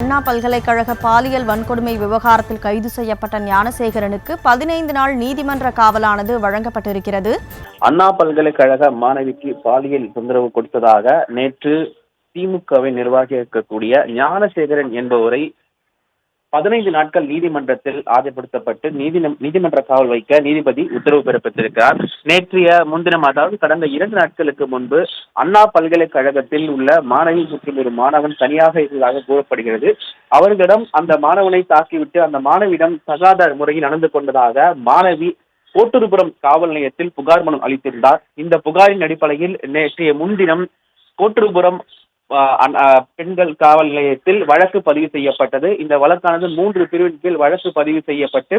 அண்ணா பல்கலைக்கழக பாலியல் வன்கொடுமை விவகாரத்தில் கைது செய்யப்பட்ட ஞானசேகரனுக்கு 15 நாள் நீதிமன்ற காவலானது வழங்கப்பட்டிருக்கிறது. அண்ணா பல்கலைக்கழக மாணவிக்கு பாலியல் தொந்தரவு கொடுத்ததாக நேற்று திமுகவை நிர்வாகியாக இருக்கக்கூடிய ஞானசேகரன் என்பவரை 15 நாட்கள் நீதிமன்றத்தில் ஆஜர்படுத்தப்பட்டு நீதிமன்ற காவல் வைக்க நீதிபதி உத்தரவு பிறப்பித்திருக்கிறார். நேற்றைய முன்தினம், அதாவது கடந்த 2 நாட்களுக்கு முன்பு அண்ணா பல்கலைக்கழகத்தில் உள்ள மாணவி மற்றும் ஒரு மாணவன் தனியாக இருந்ததாக கூறப்படுகிறது. அவர்களிடம் அந்த மாணவனை தாக்கிவிட்டு அந்த மாணவியிடம் தகாத முறையில் நடந்து கொண்டதாக மாணவி கோட்டூர்புரம் காவல் நிலையத்தில் புகார் மனு அளித்திருந்தார். இந்த புகாரின் அடிப்படையில் நேற்றைய முன்தினம் கோட்டூர்புரம் பெண்கள் காவல் நிலையத்தில் வழக்கு பதிவு செய்யப்பட்டது. இந்த வழக்கானது 3 பிரிவின் கீழ் வழக்கு பதிவு செய்யப்பட்டு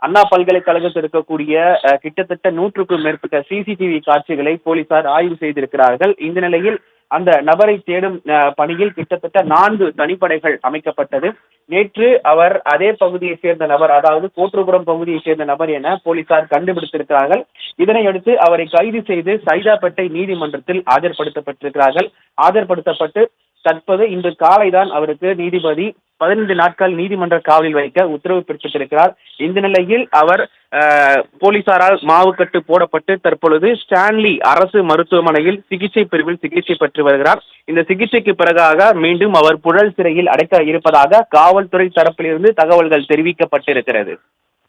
அண்ணா பல்கலைக்கழகத்தில் இருக்கக்கூடிய கிட்டத்தட்ட 100க்கும் மேற்பட்ட சிசிடிவி காட்சிகளை போலீசார் ஆய்வு செய்திருக்கிறார்கள். இந்த நிலையில் அந்த நபரை தேடும் பணியில் கிட்டத்தட்ட 4 தனிப்படைகள் அமைக்கப்பட்டது. நேற்று அவர் அதே பகுதியை சேர்ந்த நபர், அதாவது கோட்டூர்புரம் பகுதியை சேர்ந்த நபர் என போலீசார் கண்டுபிடித்திருக்கிறார்கள். இதனையடுத்து அவரை கைது செய்து சைதாப்பேட்டை நீதிமன்றத்தில் ஆஜர்படுத்தப்பட்டிருக்கிறார்கள். ஆஜர்படுத்தப்பட்டு தற்போது இன்று காலைதான் அவருக்கு நீதிபதி 15 நாட்கள் நீதிமன்ற காவலில் வைக்க உத்தரவு பிறப்பித்திருக்கிறார். இந்த நிலையில் அவர் போலீசாரால் மாவுக்கட்டு போடப்பட்டு தற்பொழுது ஸ்டான்லி அரசு மருத்துவமனையில் சிகிச்சை பிரிவில் சிகிச்சை பெற்று வருகிறார். இந்த சிகிச்சைக்கு பிறகாக மீண்டும் அவர் புழல் சிறையில் அடைக்க இருப்பதாக காவல்துறை தரப்பிலிருந்து தகவல்கள் தெரிவிக்கப்பட்டிருக்கிறது.